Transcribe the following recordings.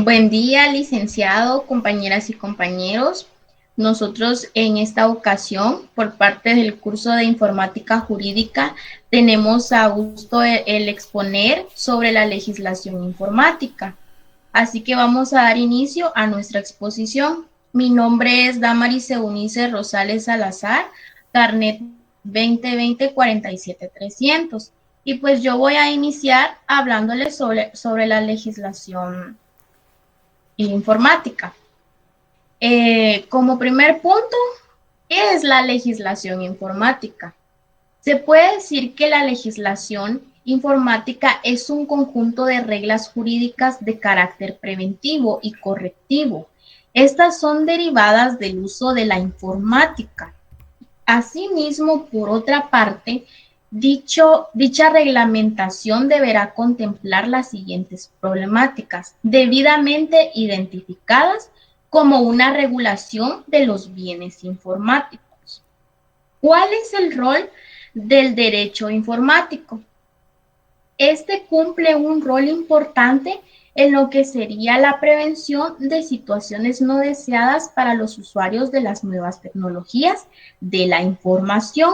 Buen día, licenciado, compañeras y compañeros. Nosotros en esta ocasión, por parte del curso de informática jurídica, tenemos a gusto el exponer sobre la legislación informática. Así que vamos a dar inicio a nuestra exposición. Mi nombre es Damaris Eunice Rosales Salazar, carnet 2020-47300. Y pues yo voy a iniciar hablándoles sobre la legislación informática. Como primer punto, ¿qué es la legislación informática? Se puede decir que la legislación informática es un conjunto de reglas jurídicas de carácter preventivo y correctivo. Estas son derivadas del uso de la informática. Asimismo, por otra parte, dicha reglamentación deberá contemplar las siguientes problemáticas, debidamente identificadas como una regulación de los bienes informáticos. ¿Cuál es el rol del derecho informático? Este cumple un rol importante en lo que sería la prevención de situaciones no deseadas para los usuarios de las nuevas tecnologías de la información.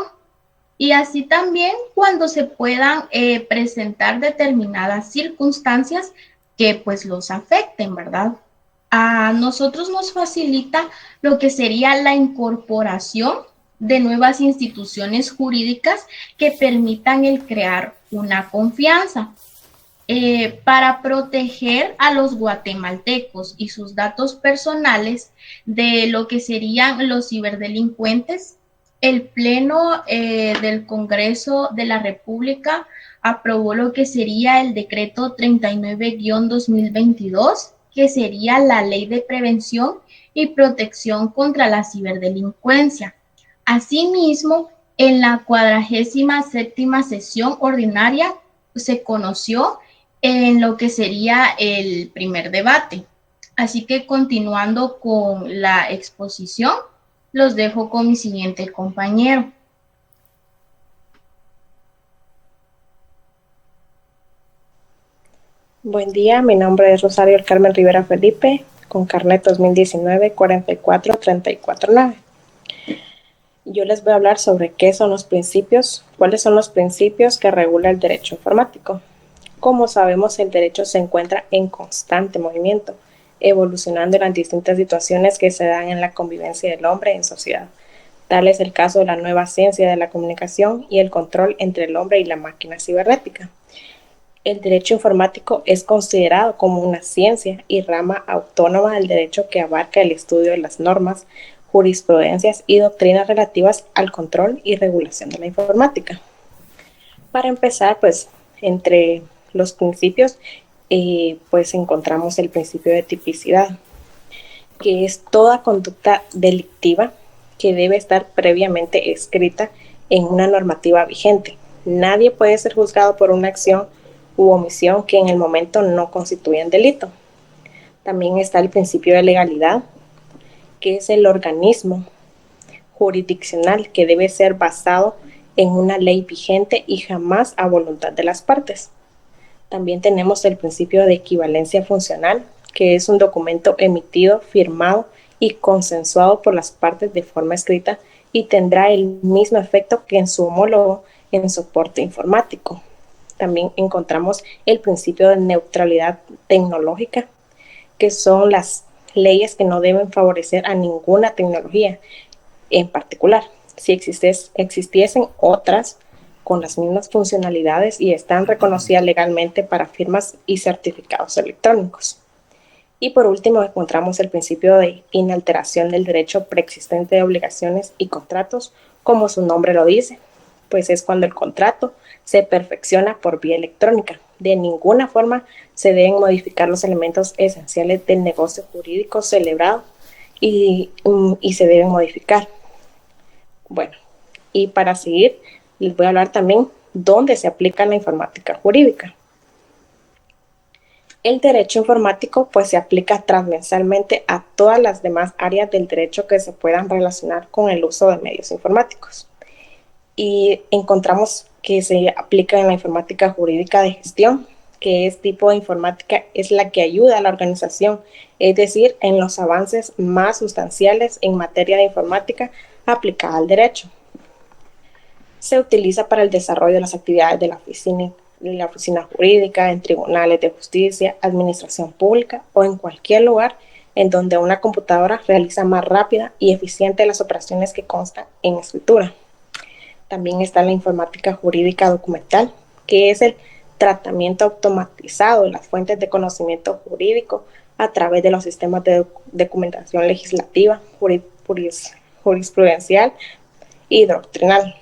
Y así también cuando se puedan presentar determinadas circunstancias que pues los afecten, ¿verdad? A nosotros nos facilita lo que sería la incorporación de nuevas instituciones jurídicas que permitan el crear una confianza para proteger a los guatemaltecos y sus datos personales de lo que serían los ciberdelincuentes. El Pleno del Congreso de la República aprobó lo que sería el decreto 39-2022, que sería la Ley de Prevención y Protección contra la Ciberdelincuencia. Asimismo, en la 47ª sesión ordinaria se conoció en lo que sería el primer debate. Así que continuando con la exposición, los dejo con mi siguiente compañero. Buen día, mi nombre es Rosario El Carmen Rivera Felipe, con carnet 2019-44349. Yo les voy a hablar sobre qué son los principios, cuáles son los principios que regula el derecho informático. Como sabemos, el derecho se encuentra en constante movimiento, evolucionando en las distintas situaciones que se dan en la convivencia del hombre en sociedad. Tal es el caso de la nueva ciencia de la comunicación y el control entre el hombre y la máquina cibernética. El derecho informático es considerado como una ciencia y rama autónoma del derecho que abarca el estudio de las normas, jurisprudencias y doctrinas relativas al control y regulación de la informática. Para empezar, pues, entre los principios, pues encontramos el principio de tipicidad, que es toda conducta delictiva que debe estar previamente escrita en una normativa vigente. Nadie puede ser juzgado por una acción u omisión que en el momento no constituyen delito. También está el principio de legalidad, que es el organismo jurisdiccional que debe ser basado en una ley vigente y jamás a voluntad de las partes. También tenemos el principio de equivalencia funcional, que es un documento emitido, firmado y consensuado por las partes de forma escrita y tendrá el mismo efecto que en su homólogo en soporte informático. También encontramos el principio de neutralidad tecnológica, que son las leyes que no deben favorecer a ninguna tecnología en particular. Si existiesen otras con las mismas funcionalidades y están reconocidas legalmente para firmas y certificados electrónicos. Y por último encontramos el principio de inalteración del derecho preexistente de obligaciones y contratos, como su nombre lo dice, pues es cuando el contrato se perfecciona por vía electrónica. De ninguna forma se deben modificar los elementos esenciales del negocio jurídico celebrado y se deben modificar. Bueno, y para seguir, les voy a hablar también dónde se aplica la informática jurídica. El derecho informático pues se aplica transversalmente a todas las demás áreas del derecho que se puedan relacionar con el uso de medios informáticos. Y encontramos que se aplica en la informática jurídica de gestión, que es tipo de informática, es la que ayuda a la organización, es decir, en los avances más sustanciales en materia de informática aplicada al derecho. Se utiliza para el desarrollo de las actividades de la oficina jurídica, en tribunales de justicia, administración pública o en cualquier lugar en donde una computadora realiza más rápida y eficiente las operaciones que constan en escritura. También está la informática jurídica documental, que es el tratamiento automatizado de las fuentes de conocimiento jurídico a través de los sistemas de documentación legislativa, jurisprudencial y doctrinal.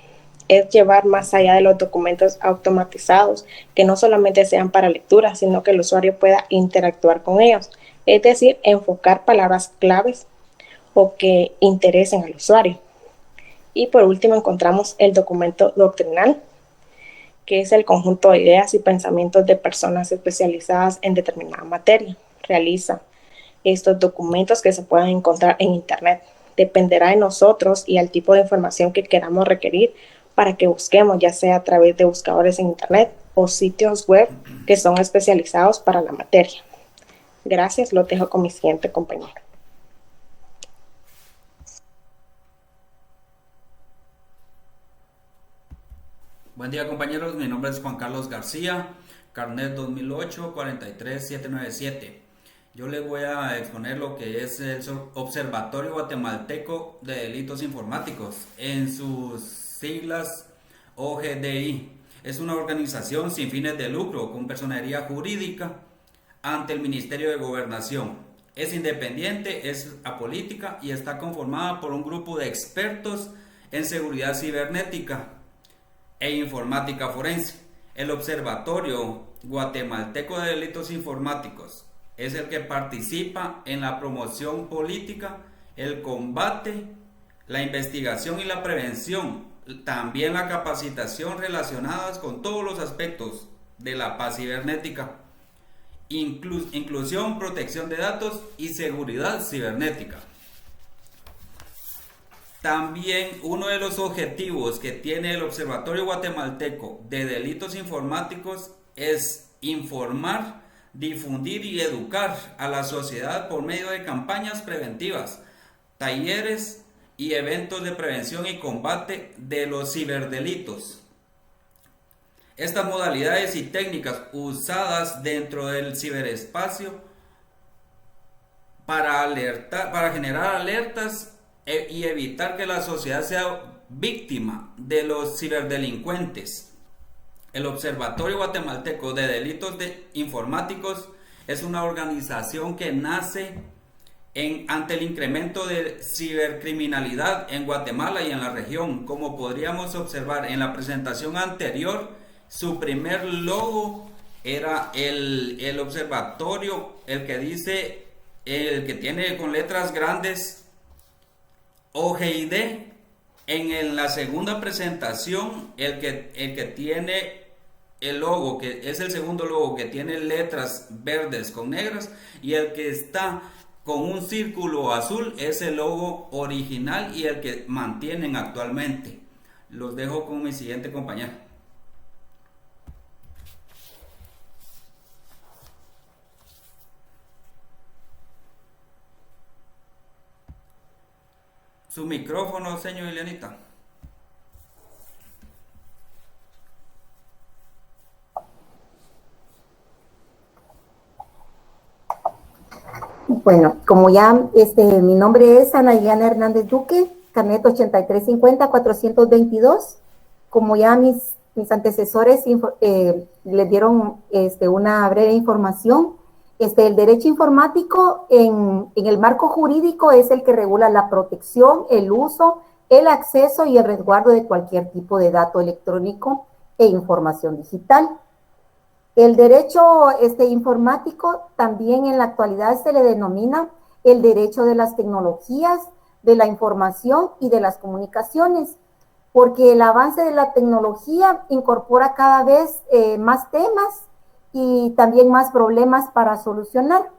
Es llevar más allá de los documentos automatizados, que no solamente sean para lectura, sino que el usuario pueda interactuar con ellos, es decir, enfocar palabras claves o que interesen al usuario. Y por último encontramos el documento doctrinal, que es el conjunto de ideas y pensamientos de personas especializadas en determinada materia. Realiza estos documentos que se pueden encontrar en Internet. Dependerá de nosotros y al tipo de información que queramos requerir para que busquemos, ya sea a través de buscadores en Internet o sitios web que son especializados para la materia. Gracias, lo dejo con mi siguiente compañero. Buen día, compañeros, mi nombre es Juan Carlos García, carnet 2008-43797. Yo les voy a exponer lo que es el Observatorio Guatemalteco de Delitos Informáticos, en sus siglas OGDI. Es una organización sin fines de lucro con personería jurídica ante el Ministerio de Gobernación. Es independiente, es apolítica y está conformada por un grupo de expertos en seguridad cibernética e informática forense. El Observatorio Guatemalteco de Delitos Informáticos es el que participa en la promoción política, el combate, la investigación y la prevención, también la capacitación relacionadas con todos los aspectos de la paz cibernética, inclusión, protección de datos y seguridad cibernética. También uno de los objetivos que tiene el Observatorio Guatemalteco de Delitos Informáticos es informar, difundir y educar a la sociedad por medio de campañas preventivas, talleres y eventos de prevención y combate de los ciberdelitos. Estas modalidades y técnicas usadas dentro del ciberespacio para generar alertas y evitar que la sociedad sea víctima de los ciberdelincuentes. El Observatorio Guatemalteco de Delitos Informáticos es una organización que nace ante el incremento de cibercriminalidad en Guatemala y en la región. Como podríamos observar en la presentación anterior, su primer logo era el observatorio, el que tiene con letras grandes OGID. En la segunda presentación, el que tiene el logo, que es el segundo logo, que tiene letras verdes con negras, y el que está con un círculo azul es el logo original y el que mantienen actualmente. Los dejo con mi siguiente compañero. Su micrófono, señor Ileanita. Bueno, como ya mi nombre es Ana Diana Hernández Duque, carnet 8350-422. Como ya mis antecesores les dieron una breve información, el derecho informático en el marco jurídico es el que regula la protección, el uso, el acceso y el resguardo de cualquier tipo de dato electrónico e información digital. El derecho informático también en la actualidad se le denomina el derecho de las tecnologías, de la información y de las comunicaciones, porque el avance de la tecnología incorpora cada vez más temas y también más problemas para solucionar.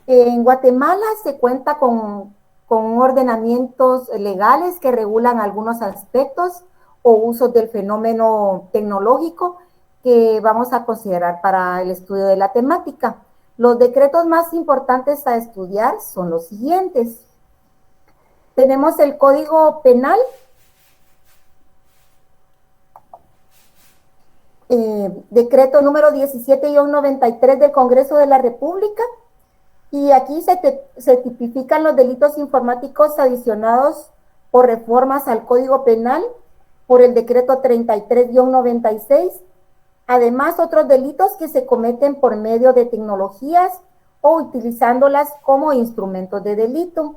En Guatemala se cuenta con ordenamientos legales que regulan algunos aspectos o usos del fenómeno tecnológico, que vamos a considerar para el estudio de la temática. Los decretos más importantes a estudiar son los siguientes. Tenemos el Código Penal, decreto número 17-93 del Congreso de la República, y aquí se tipifican los delitos informáticos adicionados por reformas al Código Penal por el decreto 33-96. Además, otros delitos que se cometen por medio de tecnologías o utilizándolas como instrumentos de delito.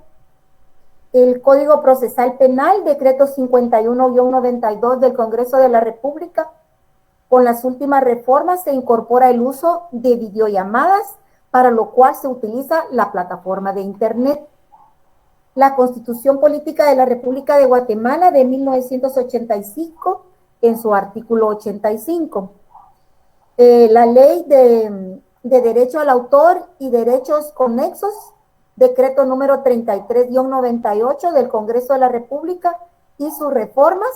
El Código Procesal Penal, decreto 51-92 del Congreso de la República. Con las últimas reformas se incorpora el uso de videollamadas, para lo cual se utiliza la plataforma de Internet. La Constitución Política de la República de Guatemala de 1985, en su artículo 85. La Ley de Derecho al Autor y Derechos Conexos, decreto número 33-98 del Congreso de la República y sus reformas,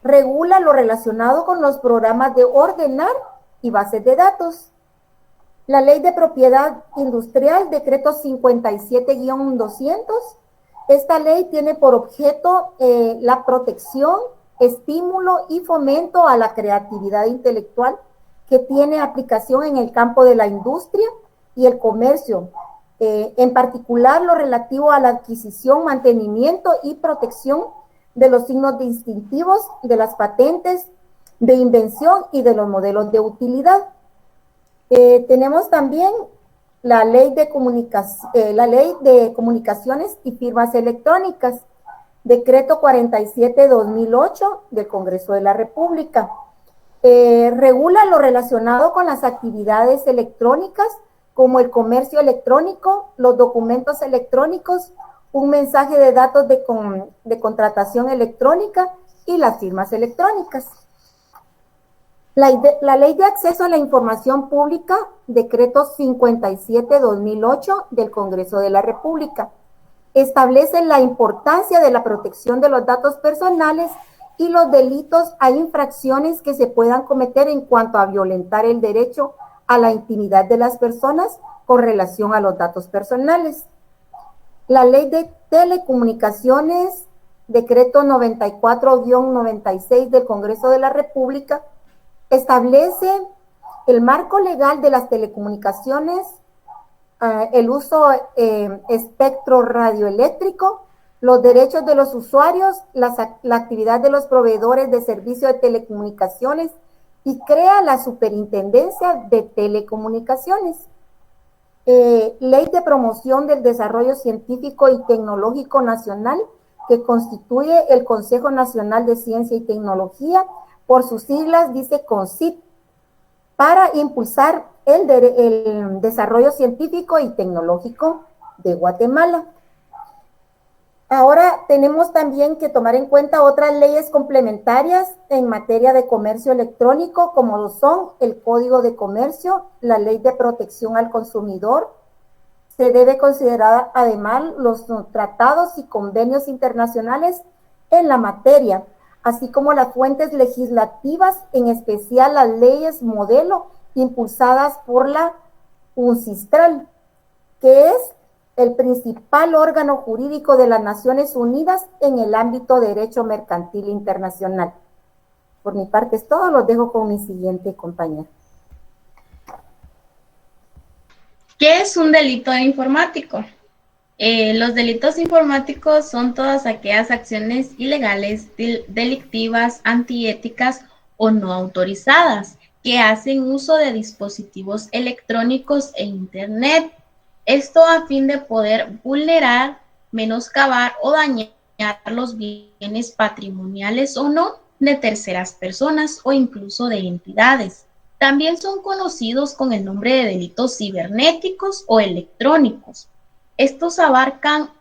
regula lo relacionado con los programas de ordenar y bases de datos. La Ley de Propiedad Industrial, decreto 57-200, esta ley tiene por objeto la protección, estímulo y fomento a la creatividad intelectual que tiene aplicación en el campo de la industria y el comercio, en particular lo relativo a la adquisición, mantenimiento y protección de los signos distintivos, de las patentes, de invención y de los modelos de utilidad. Tenemos también la ley de comunicaciones y firmas electrónicas, decreto 47-2008 del Congreso de la República. Regula lo relacionado con las actividades electrónicas, como el comercio electrónico, los documentos electrónicos, un mensaje de datos de contratación electrónica y las firmas electrónicas. La Ley de Acceso a la Información Pública, decreto 57-2008 del Congreso de la República, establece la importancia de la protección de los datos personales y los delitos a infracciones que se puedan cometer en cuanto a violentar el derecho a la intimidad de las personas con relación a los datos personales. La Ley de Telecomunicaciones, decreto 94-96 del Congreso de la República, establece el marco legal de las telecomunicaciones, el uso espectro radioeléctrico, los derechos de los usuarios, la actividad de los proveedores de servicio de telecomunicaciones y crea la Superintendencia de Telecomunicaciones. Ley de Promoción del Desarrollo Científico y Tecnológico Nacional, que constituye el Consejo Nacional de Ciencia y Tecnología, por sus siglas dice CONCYT, para impulsar el desarrollo científico y tecnológico de Guatemala. Ahora tenemos también que tomar en cuenta otras leyes complementarias en materia de comercio electrónico, como lo son el Código de Comercio, la Ley de Protección al Consumidor. Se debe considerar además los tratados y convenios internacionales en la materia, así como las fuentes legislativas, en especial las leyes modelo impulsadas por la UNCITRAL, que es el principal órgano jurídico de las Naciones Unidas en el ámbito de derecho mercantil internacional. Por mi parte es todo, los dejo con mi siguiente compañera. ¿Qué es un delito informático? Los delitos informáticos son todas aquellas acciones ilegales, delictivas, antiéticas o no autorizadas que hacen uso de dispositivos electrónicos e Internet. Esto a fin de poder vulnerar, menoscabar o dañar los bienes patrimoniales o no de terceras personas o incluso de entidades. También son conocidos con el nombre de delitos cibernéticos o electrónicos. Estos abarcan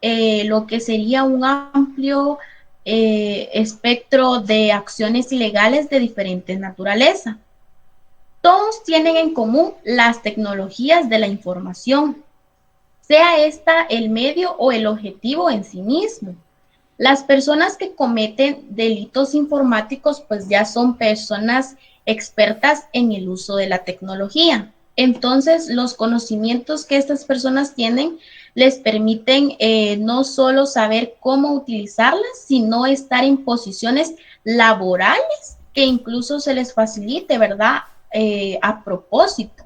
lo que sería un amplio espectro de acciones ilegales de diferente naturaleza. Todos tienen en común las tecnologías de la información, sea esta el medio o el objetivo en sí mismo. Las personas que cometen delitos informáticos pues ya son personas expertas en el uso de la tecnología. Entonces, los conocimientos que estas personas tienen les permiten no solo saber cómo utilizarlas, sino estar en posiciones laborales que incluso se les facilite, ¿verdad? A propósito.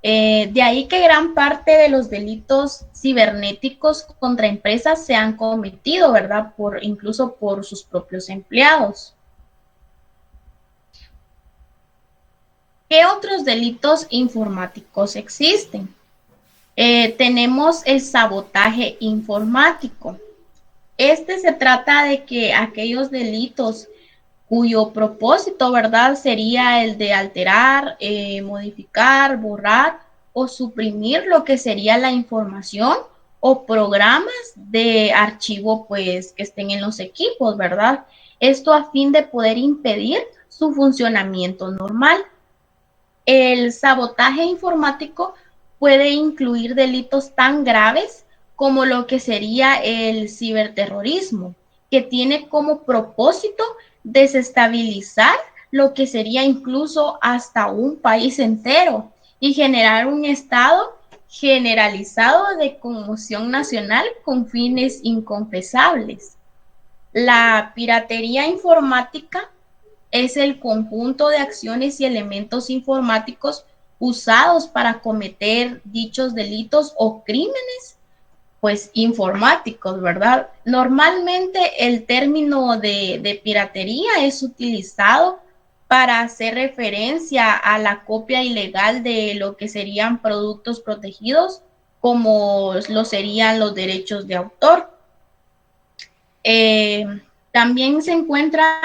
De ahí que gran parte de los delitos cibernéticos contra empresas se han cometido, ¿verdad? Incluso por sus propios empleados. ¿Qué otros delitos informáticos existen? Tenemos el sabotaje informático. Este se trata de que aquellos delitos cuyo propósito, ¿verdad?, sería el de alterar, modificar, borrar o suprimir lo que sería la información o programas de archivo, pues, que estén en los equipos, ¿verdad? Esto a fin de poder impedir su funcionamiento normal. El sabotaje informático puede incluir delitos tan graves como lo que sería el ciberterrorismo, que tiene como propósito desestabilizar lo que sería incluso hasta un país entero y generar un estado generalizado de conmoción nacional con fines inconfesables. La piratería informática es el conjunto de acciones y elementos informáticos usados para cometer dichos delitos o crímenes, pues informáticos, ¿verdad? Normalmente el término de piratería es utilizado para hacer referencia a la copia ilegal de lo que serían productos protegidos, como lo serían los derechos de autor. Eh, También se encuentra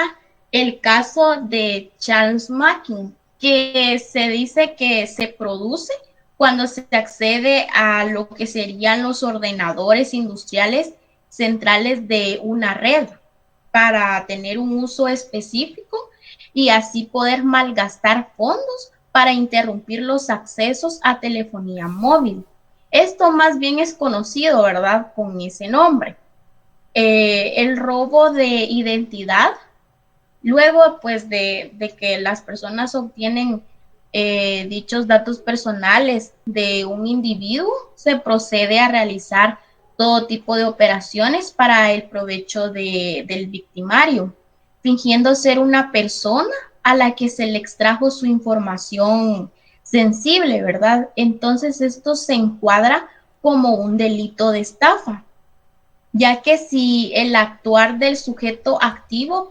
el caso de Charles Mackin, que se dice que se produce cuando se accede a lo que serían los ordenadores industriales centrales de una red para tener un uso específico y así poder malgastar fondos para interrumpir los accesos a telefonía móvil. Esto más bien es conocido, ¿verdad?, con ese nombre. El robo de identidad, luego pues de que las personas obtienen dichos datos personales de un individuo, se procede a realizar todo tipo de operaciones para el provecho del victimario, fingiendo ser una persona a la que se le extrajo su información sensible, ¿verdad? Entonces esto se encuadra como un delito de estafa, ya que si el actuar del sujeto activo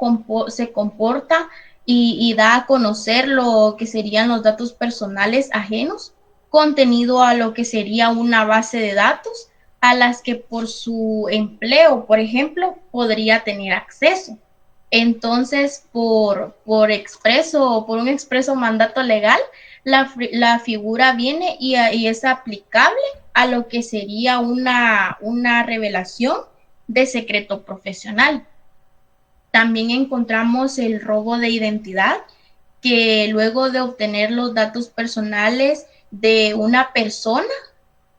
se comporta y da a conocer lo que serían los datos personales ajenos, contenido a lo que sería una base de datos a las que por su empleo, por ejemplo, podría tener acceso. Entonces, por un expreso mandato legal, la figura viene y es aplicable a lo que sería una revelación de secreto profesional. También encontramos el robo de identidad, que luego de obtener los datos personales de una persona,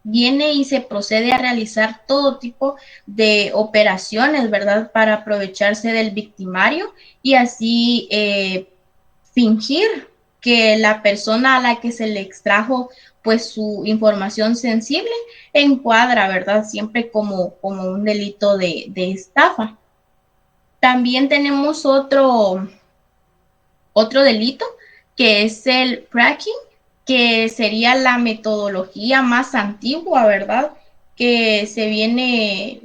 viene y se procede a realizar todo tipo de operaciones, ¿verdad?, para aprovecharse del victimario y así fingir que la persona a la que se le extrajo pues su información sensible encuadra, ¿verdad?, siempre como un delito de estafa. También tenemos otro delito, que es el fracking, que sería la metodología más antigua, ¿verdad?, que viene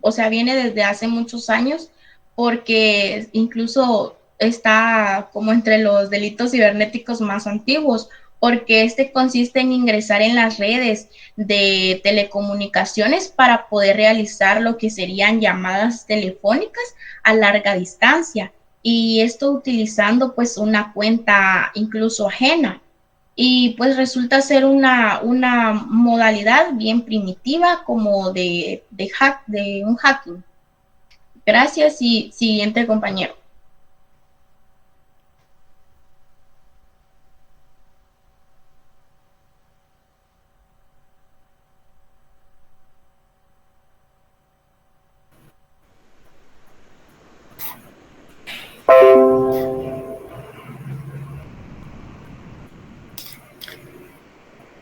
desde hace muchos años, porque incluso está como entre los delitos cibernéticos más antiguos, porque este consiste en ingresar en las redes de telecomunicaciones para poder realizar lo que serían llamadas telefónicas a larga distancia, y esto utilizando pues una cuenta incluso ajena. Y pues resulta ser una modalidad bien primitiva como de un hacking. Gracias y siguiente compañero.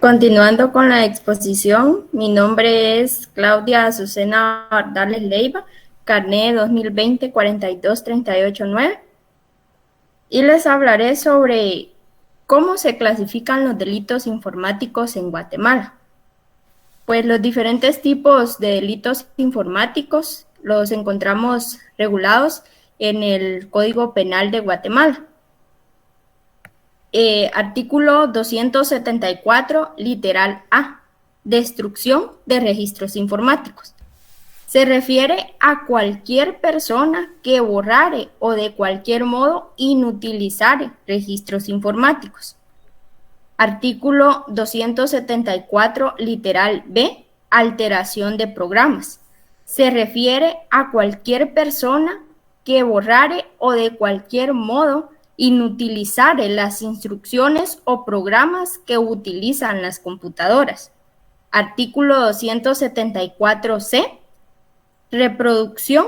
Continuando con la exposición, mi nombre es Claudia Azucena Bardales Leiva, carné 2020-42389, y les hablaré sobre cómo se clasifican los delitos informáticos en Guatemala. Pues los diferentes tipos de delitos informáticos los encontramos regulados en el Código Penal de Guatemala. Artículo 274, literal A, destrucción de registros informáticos. Se refiere a cualquier persona que borrare o de cualquier modo inutilizare registros informáticos. Artículo 274, literal B, alteración de programas. Se refiere a cualquier persona que borrare o de cualquier modo inutilizare las instrucciones o programas que utilizan las computadoras. Artículo 274C, reproducción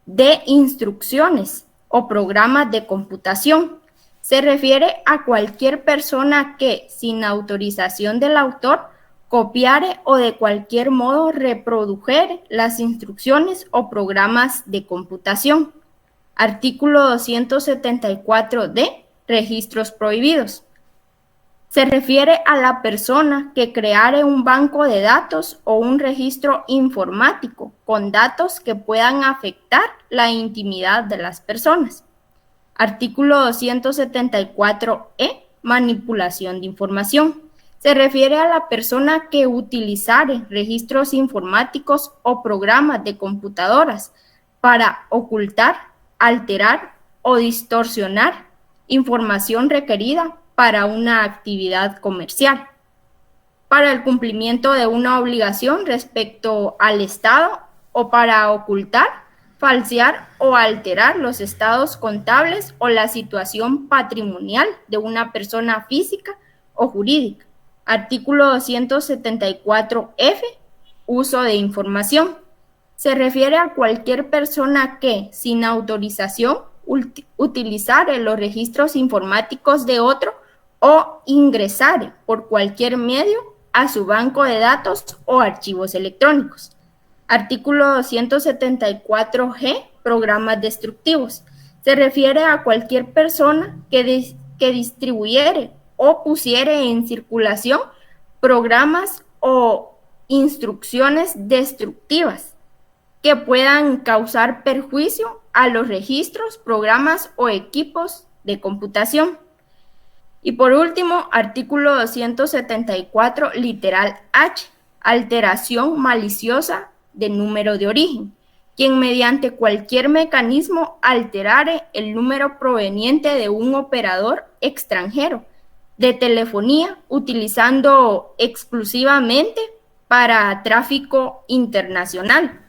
de instrucciones o programas de computación. Se refiere a cualquier persona que, sin autorización del autor, copiare o de cualquier modo reprodujere las instrucciones o programas de computación. Artículo 274D, registros prohibidos. Se refiere a la persona que creare un banco de datos o un registro informático con datos que puedan afectar la intimidad de las personas. Artículo 274E, manipulación de información. Se refiere a la persona que utilizare registros informáticos o programas de computadoras para ocultar, alterar o distorsionar información requerida para una actividad comercial, para el cumplimiento de una obligación respecto al Estado o para ocultar, falsear o alterar los estados contables o la situación patrimonial de una persona física o jurídica. Artículo 274F, uso de información. Se refiere a cualquier persona que, sin autorización, utilizare los registros informáticos de otro o ingresare por cualquier medio a su banco de datos o archivos electrónicos. Artículo 274G, programas destructivos. Se refiere a cualquier persona que distribuyere o pusiere en circulación programas o instrucciones destructivas que puedan causar perjuicio a los registros, programas o equipos de computación. Y por último, artículo 274, literal H, alteración maliciosa de número de origen, quien mediante cualquier mecanismo alterare el número proveniente de un operador extranjero de telefonía utilizando exclusivamente para tráfico internacional,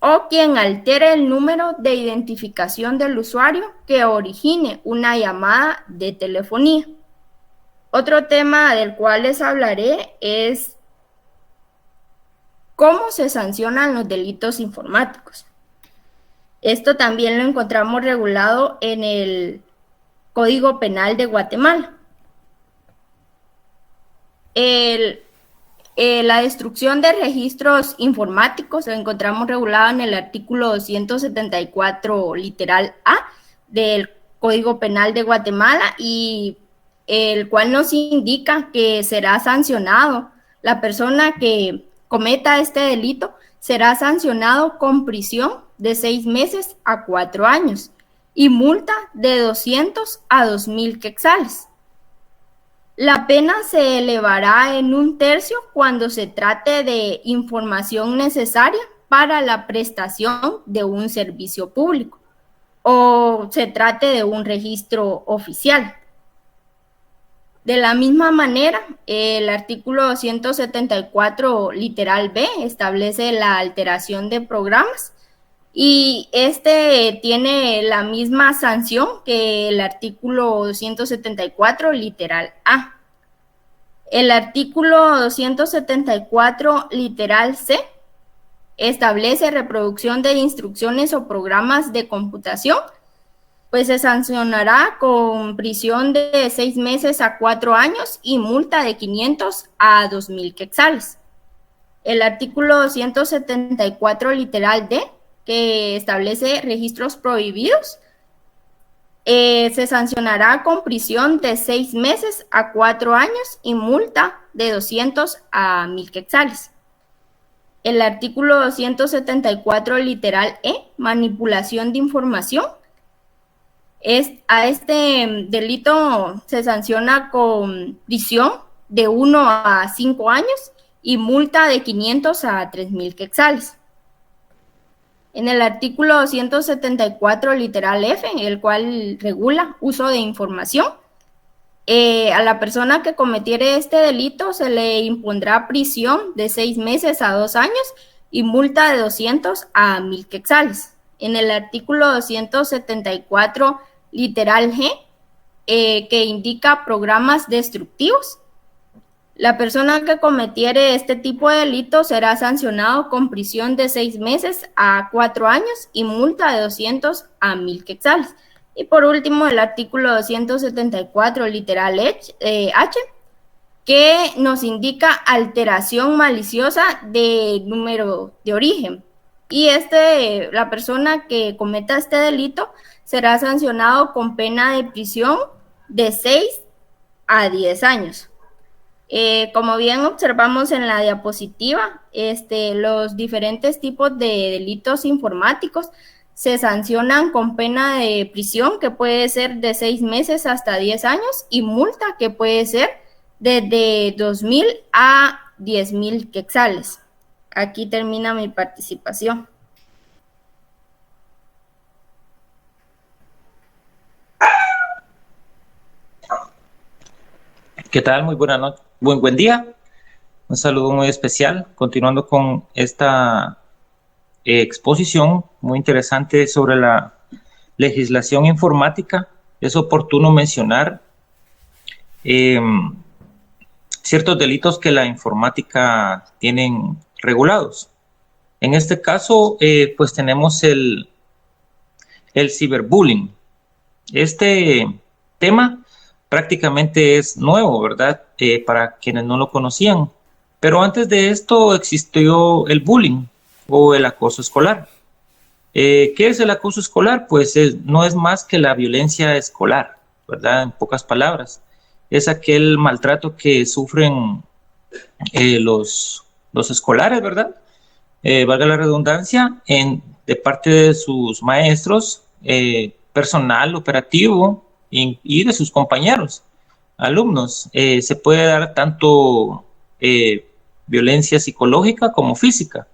o quien altere el número de identificación del usuario que origine una llamada de telefonía. Otro tema del cual les hablaré es cómo se sancionan los delitos informáticos. Esto también lo encontramos regulado en el Código Penal de Guatemala. La destrucción de registros informáticos lo encontramos regulado en el artículo 274, literal A, del Código Penal de Guatemala, y el cual nos indica que será sancionado la persona que cometa este delito, será sancionado con prisión de 6 meses a 4 años y multa de 200 a 2,000 quetzales. La pena se elevará en 1/3 cuando se trate de información necesaria para la prestación de un servicio público o se trate de un registro oficial. De la misma manera, el artículo 274, literal B, establece la alteración de programas y este tiene la misma sanción que el artículo 274, literal A. El artículo 274, literal C, establece reproducción de instrucciones o programas de computación pues se sancionará con prisión de 6 meses a 4 años y multa de 500 a 2.000 quetzales. El artículo 174 literal D, que establece registros prohibidos, se sancionará con prisión de 6 meses a 4 años y multa de 200 a 1.000 quetzales. El artículo 174 literal E, manipulación de información, a este delito se sanciona con prisión de 1 a 5 años y multa de 500 a 3.000 quetzales. En el artículo 174 literal F, el cual regula uso de información, a la persona que cometiere este delito se le impondrá prisión de 6 meses a 2 años y multa de 200 a 1.000 quetzales. En el artículo 174 literal G, que indica programas destructivos, la persona que cometiere este tipo de delito será sancionado con prisión de 6 meses a 4 años y multa de 200 a 1.000 quetzales. Y por último, el artículo 174 literal H, que nos indica alteración maliciosa de número de origen. Y la persona que cometa este delito será sancionado con pena de prisión de 6 a 10 años. Como bien observamos en la diapositiva, los diferentes tipos de delitos informáticos se sancionan con pena de prisión que puede ser de 6 meses hasta 10 años y multa que puede ser desde 2.000 a 10.000 quetzales. Aquí termina mi participación. ¿Qué tal? Muy buena noche. Buen día. Un saludo muy especial. Continuando con esta exposición muy interesante sobre la legislación informática, es oportuno mencionar ciertos delitos que la informática tienen regulados. En este caso, pues tenemos el ciberbullying. Este tema prácticamente es nuevo, ¿verdad? Para quienes no lo conocían. Pero antes de esto existió el bullying o el acoso escolar. ¿Qué es el acoso escolar? Pues no es más que la violencia escolar, ¿verdad? En pocas palabras. Es aquel maltrato que sufren los escolares, ¿verdad? Valga la redundancia, de parte de sus maestros, personal operativo y de sus compañeros, alumnos. Se puede dar tanto violencia psicológica como física,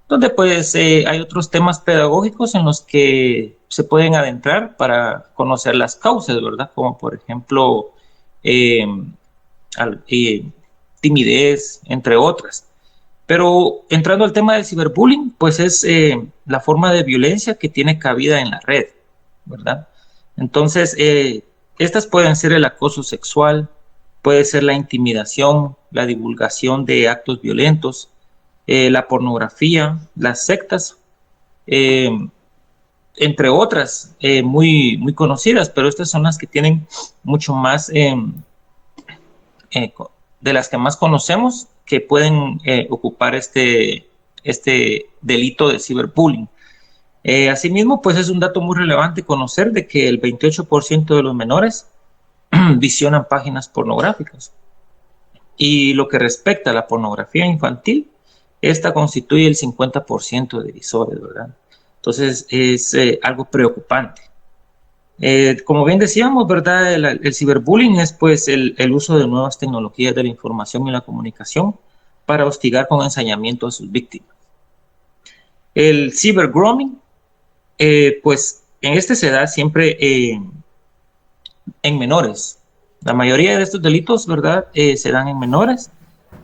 donde pues hay otros temas pedagógicos en los que se pueden adentrar para conocer las causas, ¿verdad? Como por ejemplo timidez, entre otras. Pero entrando al tema del ciberbullying, pues es la forma de violencia que tiene cabida en la red, ¿verdad? Entonces, estas pueden ser el acoso sexual, puede ser la intimidación, la divulgación de actos violentos, la pornografía, las sectas, entre otras muy, muy conocidas, pero estas son las que tienen mucho más, de las que más conocemos, que pueden ocupar este delito de ciberbullying. Asimismo, pues es un dato muy relevante conocer de que el 28% de los menores visionan páginas pornográficas. Y lo que respecta a la pornografía infantil, esta constituye el 50% de visores, ¿verdad? Entonces es algo preocupante. Como bien decíamos, ¿verdad? El ciberbullying es pues el uso de nuevas tecnologías de la información y la comunicación para hostigar con ensañamiento a sus víctimas. El cibergrooming, pues en este se da siempre en menores. La mayoría de estos delitos, ¿verdad? Se dan en menores,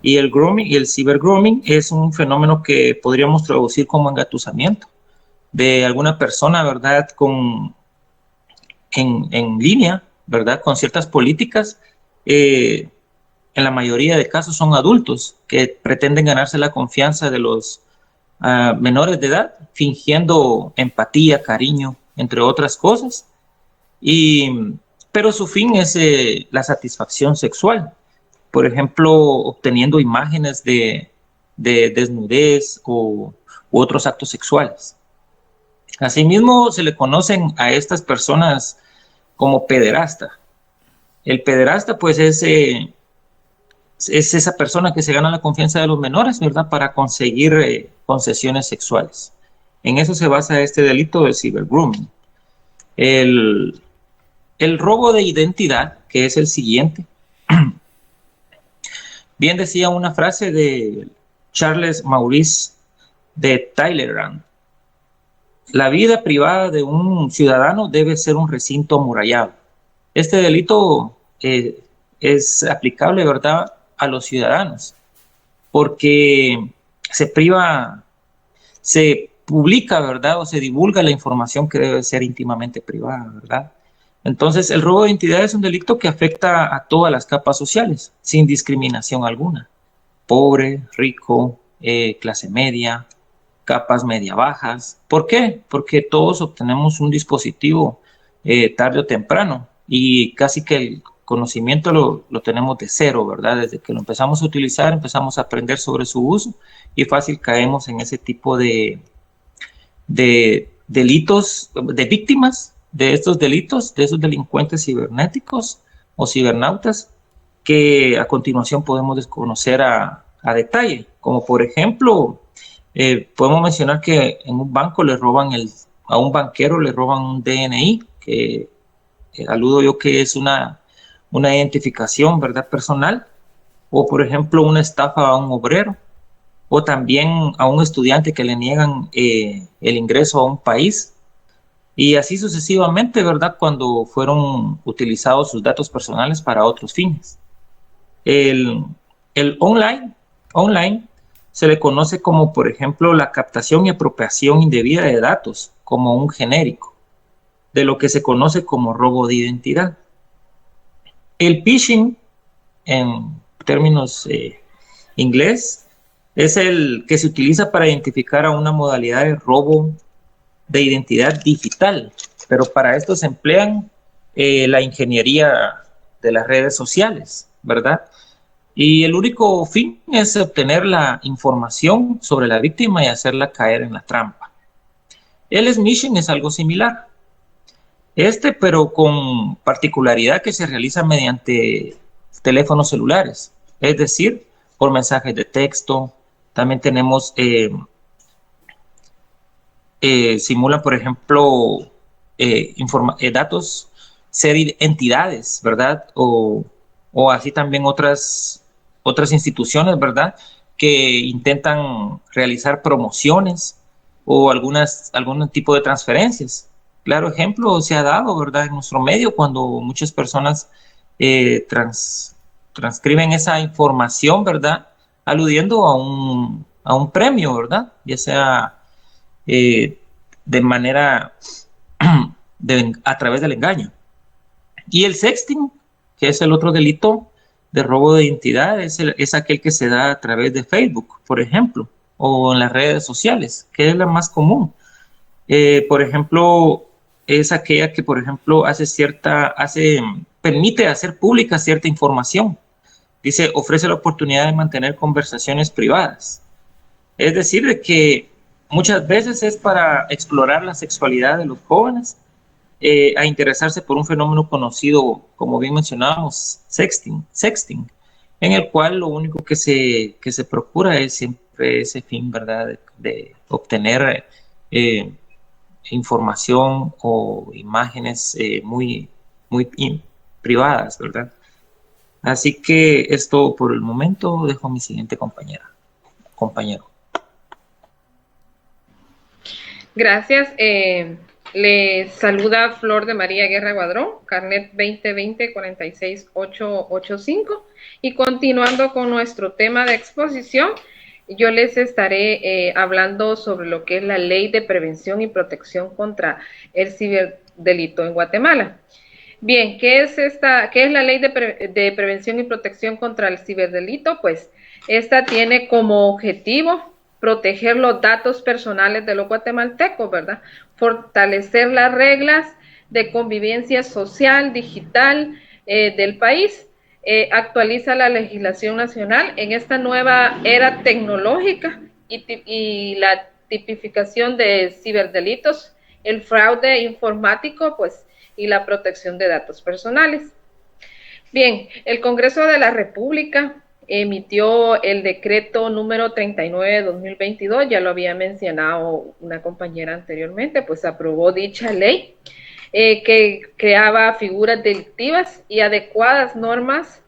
y el grooming y el cibergrooming es un fenómeno que podríamos traducir como engatusamiento de alguna persona, ¿verdad? En línea, ¿verdad? Con ciertas políticas. En la mayoría de casos son adultos que pretenden ganarse la confianza de los menores de edad, fingiendo empatía, cariño, entre otras cosas, Pero su fin es la satisfacción sexual. Por ejemplo, obteniendo imágenes de desnudez u otros actos sexuales. Asimismo, se le conocen a estas personas como pederasta. El pederasta, pues, es esa persona que se gana la confianza de los menores, ¿verdad?, para conseguir concesiones sexuales. En eso se basa este delito del cybergrooming. El robo de identidad, que es el siguiente. Bien decía una frase de Charles Maurice de Talleyrand: la vida privada de un ciudadano debe ser un recinto amurallado. Este delito es aplicable, ¿verdad?, a los ciudadanos, porque se publica, ¿verdad?, o se divulga la información que debe ser íntimamente privada, ¿verdad? Entonces, el robo de identidad es un delito que afecta a todas las capas sociales, sin discriminación alguna. Pobre, rico, clase media, capas media bajas. ¿Por qué? Porque todos obtenemos un dispositivo tarde o temprano, y casi que el conocimiento lo tenemos de cero, ¿verdad? Desde que lo empezamos a utilizar, empezamos a aprender sobre su uso, y fácil caemos en ese tipo de delitos, de víctimas de estos delitos, de esos delincuentes cibernéticos o cibernautas, que a continuación podemos desconocer a detalle. Como por ejemplo, podemos mencionar que en un banco a un banquero le roban un DNI, que aludo yo que es una identificación, ¿verdad?, personal, o por ejemplo una estafa a un obrero, o también a un estudiante que le niegan el ingreso a un país, y así sucesivamente, ¿verdad?, cuando fueron utilizados sus datos personales para otros fines. El online se le conoce como, por ejemplo, la captación y apropiación indebida de datos, como un genérico, de lo que se conoce como robo de identidad. El phishing, en términos inglés, es el que se utiliza para identificar a una modalidad de robo de identidad digital, pero para esto se emplean la ingeniería de las redes sociales, ¿verdad? Y el único fin es obtener la información sobre la víctima y hacerla caer en la trampa. El smishing es algo similar, pero con particularidad que se realiza mediante teléfonos celulares, es decir, por mensajes de texto. También tenemos, simulan, por ejemplo, datos, ser entidades, ¿verdad? O así también otras instituciones, que intentan realizar promociones o algún tipo de transferencias. Claro ejemplo se ha dado, ¿verdad?, en nuestro medio, cuando muchas personas transcriben esa información, ¿verdad?, aludiendo a un premio, ¿verdad?, ya sea de manera a través del engaño. Y el sexting, que es el otro delito de robo de identidad, es aquel que se da a través de Facebook, por ejemplo, o en las redes sociales, que es la más común. Por ejemplo, es aquella que, por ejemplo, permite hacer pública cierta información. Dice, ofrece la oportunidad de mantener conversaciones privadas. Es decir, de que muchas veces es para explorar la sexualidad de los jóvenes, a interesarse por un fenómeno conocido, como bien mencionábamos, sexting, en el cual lo único que se procura es siempre ese fin, ¿verdad?, de obtener información o imágenes muy privadas, ¿verdad? Así que es todo por el momento. Dejo a mi siguiente compañero. Gracias. Le saluda Flor de María Guerra Guadrón, carnet 2020-46885. Y continuando con nuestro tema de exposición, yo les estaré hablando sobre lo que es la Ley de Prevención y Protección contra el Ciberdelito en Guatemala. Bien, ¿qué es la Ley de Prevención y Protección contra el Ciberdelito? Pues esta tiene como objetivo proteger los datos personales de los guatemaltecos, ¿verdad? Fortalecer las reglas de convivencia social, digital del país. Actualiza la legislación nacional en esta nueva era tecnológica y la tipificación de ciberdelitos, el fraude informático, pues, y la protección de datos personales. Bien, el Congreso de la República emitió el decreto número 39 de 2022, ya lo había mencionado una compañera anteriormente, pues aprobó dicha ley que creaba figuras delictivas y adecuadas normas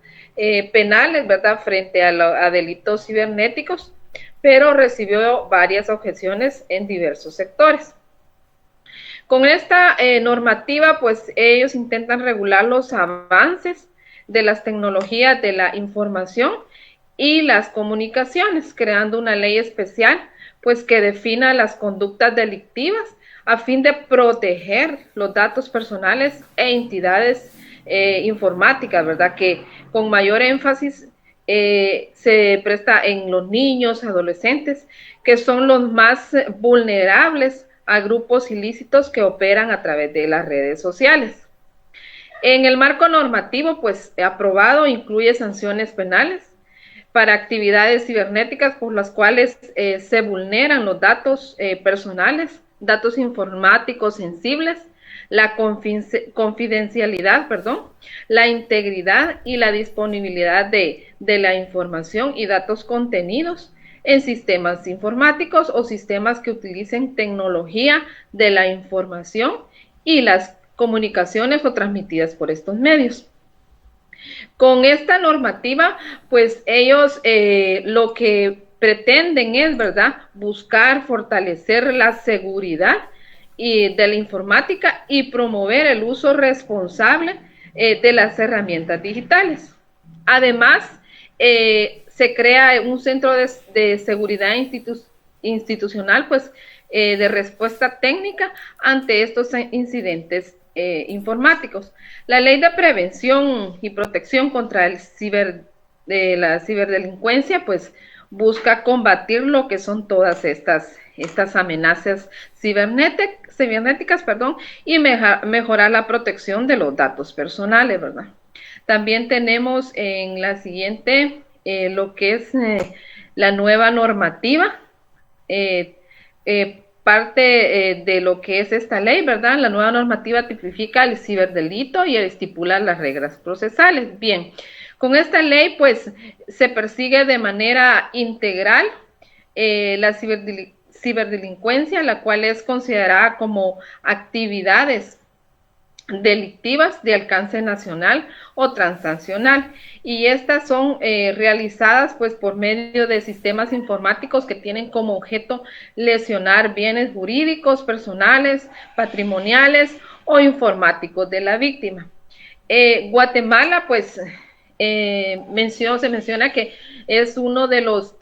penales, ¿verdad?, frente a delitos cibernéticos, pero recibió varias objeciones en diversos sectores. Con esta normativa, pues ellos intentan regular los avances de las tecnologías de la información y las comunicaciones, creando una ley especial, pues que defina las conductas delictivas a fin de proteger los datos personales e entidades informáticas, ¿verdad? Que con mayor énfasis se presta en los niños, adolescentes, que son los más vulnerables a grupos ilícitos que operan a través de las redes sociales. En el marco normativo, pues aprobado, incluye sanciones penales para actividades cibernéticas por las cuales se vulneran los datos personales, datos informáticos sensibles, la confidencialidad, la integridad y la disponibilidad de la información y datos contenidos en sistemas informáticos o sistemas que utilicen tecnología de la información y las comunicaciones o transmitidas por estos medios. Con esta normativa, pues ellos lo que pretenden es, ¿verdad?, buscar fortalecer la seguridad de la informática y promover el uso responsable de las herramientas digitales. Además, se crea un centro de seguridad institucional, pues, de respuesta técnica ante estos incidentes informáticos. La Ley de Prevención y Protección contra la ciberdelincuencia, pues, busca combatir lo que son todas estas amenazas cibernéticas, y mejorar la protección de los datos personales, ¿verdad? También tenemos en la siguiente lo que es la nueva normativa, parte de lo que es esta ley, ¿verdad? La nueva normativa tipifica el ciberdelito y estipula las reglas procesales. Bien, con esta ley, pues, se persigue de manera integral la ciberdelincuencia, la cual es considerada como actividades delictivas de alcance nacional o transnacional, y estas son realizadas, pues, por medio de sistemas informáticos que tienen como objeto lesionar bienes jurídicos, personales, patrimoniales o informáticos de la víctima. Guatemala, pues, se menciona que es uno de los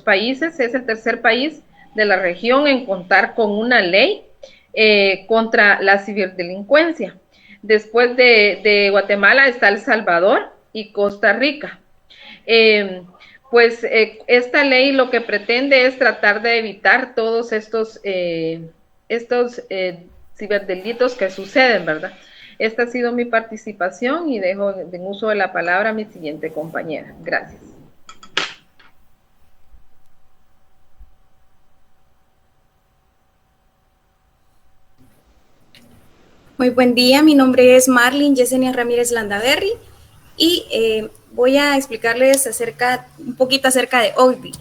países, es el tercer país de la región en contar con una ley contra la ciberdelincuencia. Después de Guatemala está El Salvador y Costa Rica. Esta ley lo que pretende es tratar de evitar todos estos ciberdelitos que suceden, ¿verdad? Esta ha sido mi participación y dejo en uso de la palabra a mi siguiente compañera. Gracias. Muy buen día, mi nombre es Marlene Yesenia Ramírez Landaverri y voy a explicarles un poquito acerca de OCDE.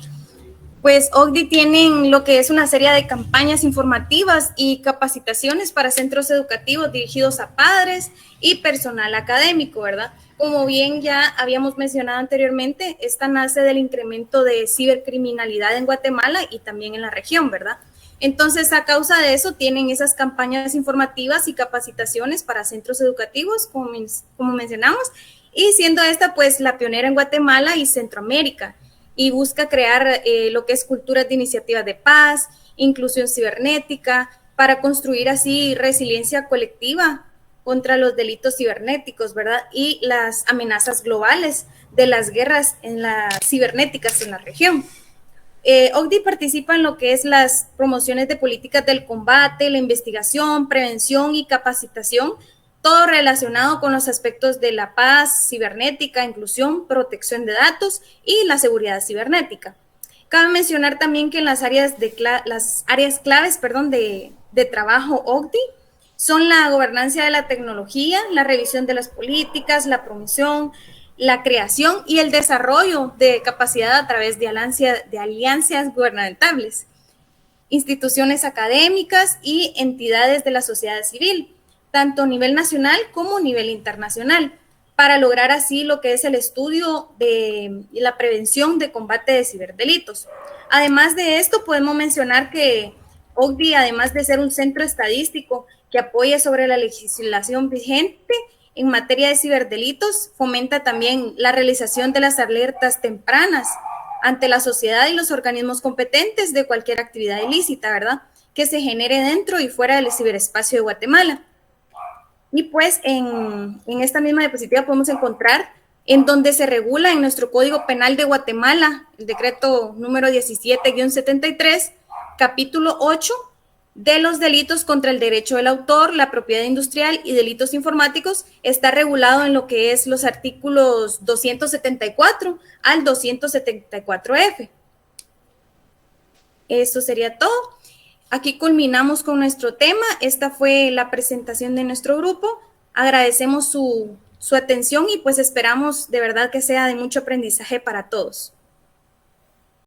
Pues OCDE tienen lo que es una serie de campañas informativas y capacitaciones para centros educativos dirigidos a padres y personal académico, ¿verdad? Como bien ya habíamos mencionado anteriormente, esta nace del incremento de cibercriminalidad en Guatemala y también en la región, ¿verdad? Entonces, a causa de eso, tienen esas campañas informativas y capacitaciones para centros educativos, como mencionamos, y siendo esta, pues, la pionera en Guatemala y Centroamérica, y busca crear lo que es culturas de iniciativas de paz, inclusión cibernética, para construir así resiliencia colectiva contra los delitos cibernéticos, ¿verdad? Y las amenazas globales de las guerras cibernéticas en la región. OCDE participa en lo que es las promociones de políticas del combate, la investigación, prevención y capacitación, todo relacionado con los aspectos de la paz cibernética, inclusión, protección de datos y la seguridad cibernética. Cabe mencionar también que en las áreas claves de trabajo OCDE son la gobernanza de la tecnología, la revisión de las políticas, la promoción, la creación y el desarrollo de capacidad a través de alianzas gubernamentales, instituciones académicas y entidades de la sociedad civil, tanto a nivel nacional como a nivel internacional, para lograr así lo que es el estudio de la prevención de combate de ciberdelitos. Además de esto, podemos mencionar que OCDE, además de ser un centro estadístico que apoya sobre la legislación vigente en materia de ciberdelitos, fomenta también la realización de las alertas tempranas ante la sociedad y los organismos competentes de cualquier actividad ilícita, ¿verdad?, que se genere dentro y fuera del ciberespacio de Guatemala. Y pues en esta misma diapositiva podemos encontrar en donde se regula en nuestro Código Penal de Guatemala, el decreto número 17-73, capítulo 8, de los delitos contra el derecho del autor, la propiedad industrial y delitos informáticos, está regulado en lo que es los artículos 274 al 274F. Eso sería todo. Aquí culminamos con nuestro tema. Esta fue la presentación de nuestro grupo. Agradecemos su atención y pues esperamos de verdad que sea de mucho aprendizaje para todos.